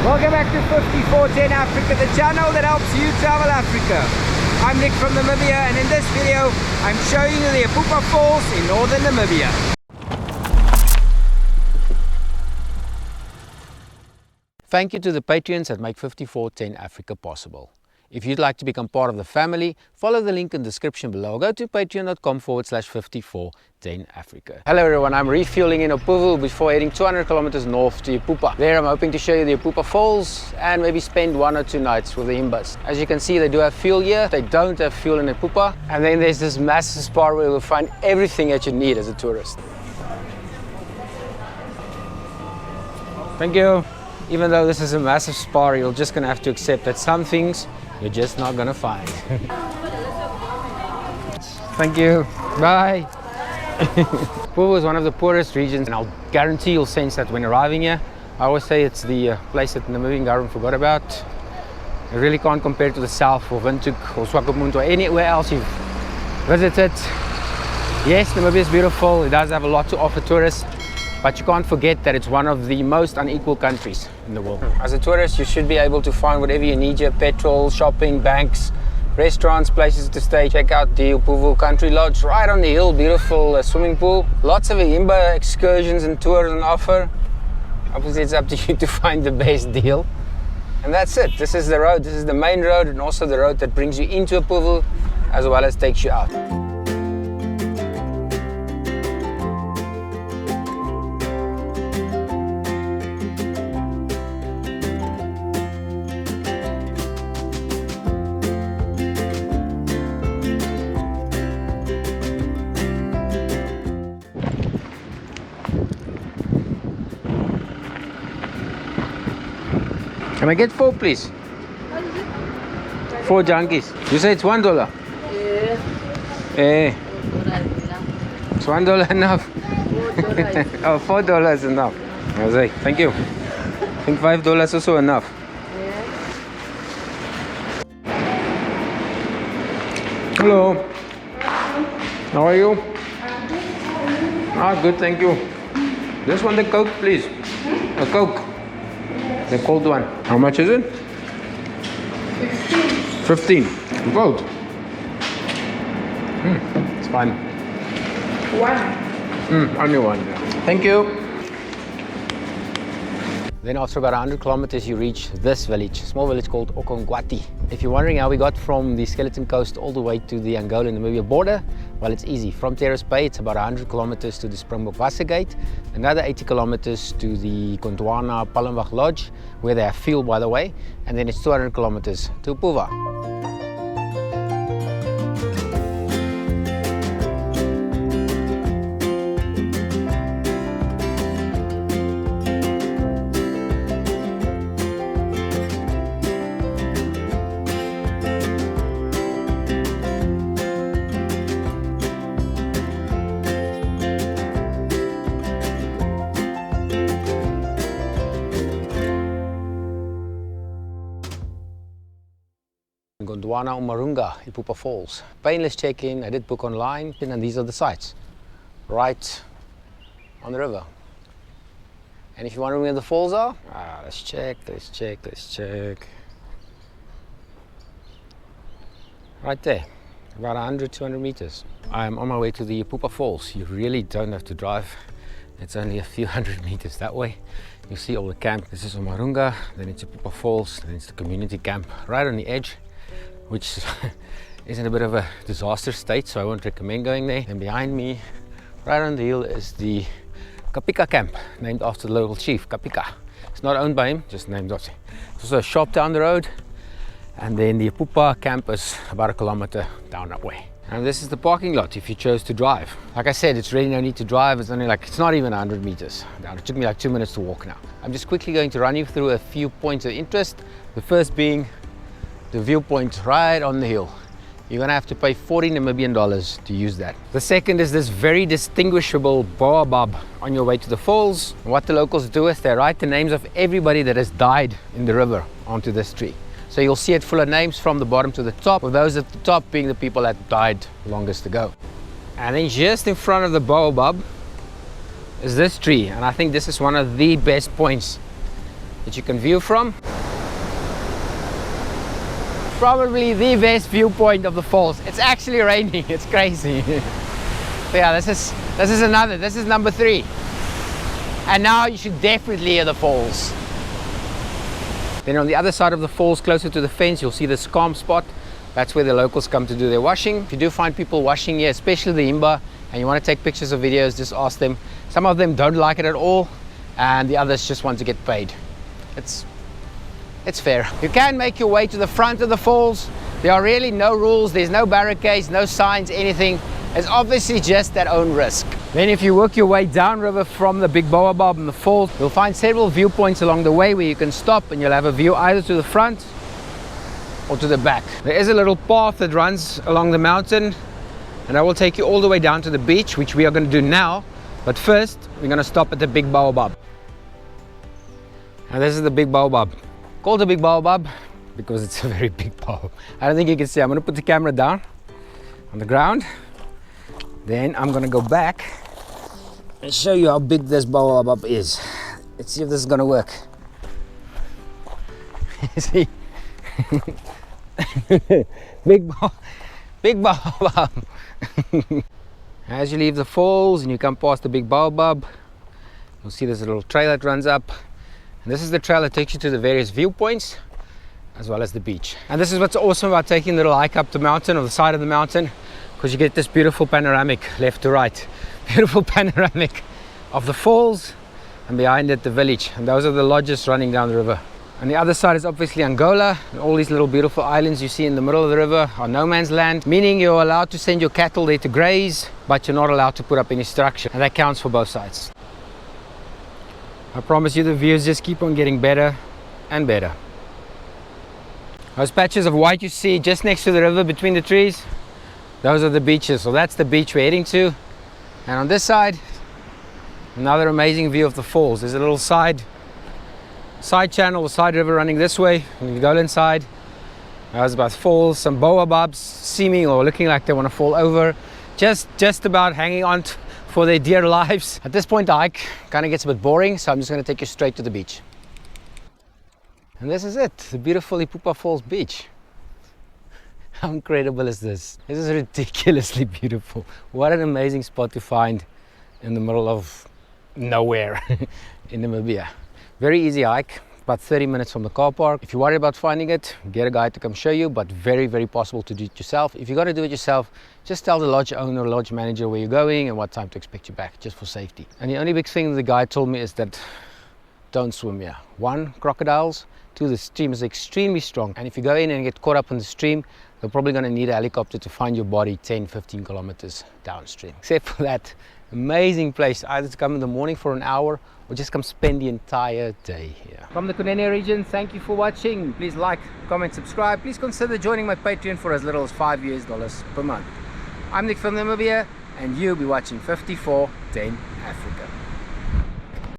Welcome back to 5410 Africa, the channel that helps you travel Africa. I'm Nick from Namibia, and in this video I'm showing you the Epupa Falls in northern Namibia. Thank you to the Patreons that make 5410 Africa possible. If you'd like to become part of the family, follow the link in the description below or go to patreon.com/5410 Africa. Hello everyone, I'm refueling in Opuwo before heading 200 kilometers north to Epupa. There I'm hoping to show you the Epupa Falls and maybe spend 1 or 2 nights with the Imbas. As you can see, they do have fuel here. They don't have fuel in Epupa. And then there's this massive spot where you'll find everything that you need as a tourist. Thank you. Even though this is a massive spa, you're just going to have to accept that some things you're just not going to find. Thank you. Bye. Opuwo is one of the poorest regions, and I'll guarantee you'll sense that when arriving here. I always say it's the place that the Namibian government forgot about. You really can't compare it to the south or Windhoek or Swakopmund or anywhere else you've visited. Yes, Namibia is beautiful. It does have a lot to offer tourists. But you can't forget that it's one of the most unequal countries in the world. As a tourist, you should be able to find whatever you need here: petrol, shopping, banks, restaurants, places to stay. Check out the Opuwo Country Lodge right on the hill. Beautiful swimming pool. Lots of Imba excursions and tours on offer. Obviously, it's up to you to find the best deal. And that's it. This is the road. This is the main road, and also the road that brings you into Opuwo as well as takes you out. Can I get 4, please? 4 junkies. You say it's $1? Yeah. It's $1 enough? Oh, $4 enough. I was like, thank you. I think $5 also enough. Hello. How are you? Ah, good, thank you. Just want the Coke, please. A Coke. The cold one. How much is it? 15. 15. Cold. It's fine. 1. Only 1. Yeah. Thank you. Then after about 100 kilometers you reach this village, small village called Okongwati. If you're wondering how we got from the Skeleton Coast all the way to the Angola-Namibia border, well, it's easy. From Terrace Bay, it's about 100 kilometers to the Springbok Wassergate, another 80 kilometers to the Gondwana Palmbach Lodge, where they have fuel, by the way, and then it's 200 kilometers to Opuwo. Gondwana Omarunga Epupa Falls. Painless check-in. I did book online, and these are the sites right on the river. And if you're wondering where the falls are, let's check. Right there, about 100-200 meters. I'm on my way to the Epupa Falls. You really don't have to drive. It's only a few hundred meters that way. You see all the camp. This is Omarunga, then it's Epupa Falls, then it's the community camp right on the edge, which is in a bit of a disaster state, so I won't recommend going there. And behind me, right on the hill, is the Kapika camp, named after the local chief, Kapika. It's not owned by him, just named after him. There's also a shop down the road, and then the Epupa camp is about 1 kilometer down that way. And this is the parking lot if you chose to drive. Like I said, it's really no need to drive. It's only it's not even 100 meters down. It took me like 2 minutes to walk now. I'm just quickly going to run you through a few points of interest. The first being the viewpoint right on the hill. You're gonna have to pay 40 Namibian dollars to use that. The second is this very distinguishable baobab on your way to the falls. And what the locals do is they write the names of everybody that has died in the river onto this tree. So you'll see it full of names from the bottom to the top, with those at the top being the people that died longest ago. And then just in front of the baobab is this tree, and I think this is one of the best points that you can view from. Probably the best viewpoint of the falls. It's actually raining, it's crazy. But yeah, this is number 3. And now you should definitely hear the falls. Then on the other side of the falls, closer to the fence, you'll see this calm spot. That's where the locals come to do their washing. If you do find people washing here, especially the Imba, and you want to take pictures or videos, just ask them. Some of them don't like it at all, and the others just want to get paid. It's fair. You can make your way to the front of the falls. There are really no rules, there's no barricades, no signs, anything. It's obviously just at own risk. Then if you work your way downriver from the big baobab and the falls, you'll find several viewpoints along the way where you can stop and you'll have a view either to the front or to the back. There is a little path that runs along the mountain, and I will take you all the way down to the beach, which we are going to do now. But first, we're going to stop at the big baobab. And this is the big baobab. Called the big baobab because it's a very big baobab. I don't think you can see. I'm going to put the camera down on the ground. Then I'm going to go back and show you how big this baobab is. Let's see if this is going to work. See? Big baobab. As you leave the falls and you come past the big baobab, you'll see there's a little trail that runs up. And this is the trail that takes you to the various viewpoints as well as the beach. And this is what's awesome about taking a little hike up the mountain or the side of the mountain, because you get this beautiful panoramic left to right. Beautiful panoramic of the falls, and behind it the village. And those are the lodges running down the river. On the other side is obviously Angola, and all these little beautiful islands you see in the middle of the river are no man's land, meaning you're allowed to send your cattle there to graze, but you're not allowed to put up any structure, and that counts for both sides. I promise you the views just keep on getting better and better. Those patches of white you see just next to the river between the trees, those are the beaches. So that's the beach we're heading to. And on this side, another amazing view of the falls. There's a little side channel or side river running this way. When you go inside, there's about falls, some baobabs seeming or looking like they want to fall over, just about hanging on for their dear lives. At this point the hike kind of gets a bit boring, so I'm just going to take you straight to the beach. And this is it, the beautiful Epupa Falls beach. How incredible is this? This is ridiculously beautiful. What an amazing spot to find in the middle of nowhere in Namibia. Very easy hike, about 30 minutes from the car park. If you're worried about finding it, get a guide to come show you, but very, very possible to do it yourself. If you're going to do it yourself, just tell the lodge owner or lodge manager where you're going and what time to expect you back, just for safety. And the only big thing the guide told me is that don't swim here. 1, crocodiles. 2, the stream is extremely strong. And if you go in and get caught up in the stream, they're probably going to need a helicopter to find your body 10-15 kilometers downstream. Except for that amazing place, either to come in the morning for an hour or just come spend the entire day here. From the Kunene region, thank you for watching. Please like, comment, subscribe. Please consider joining my Patreon for as little as $5 per month. I'm Nick from Namibia, and you'll be watching 5410 Africa.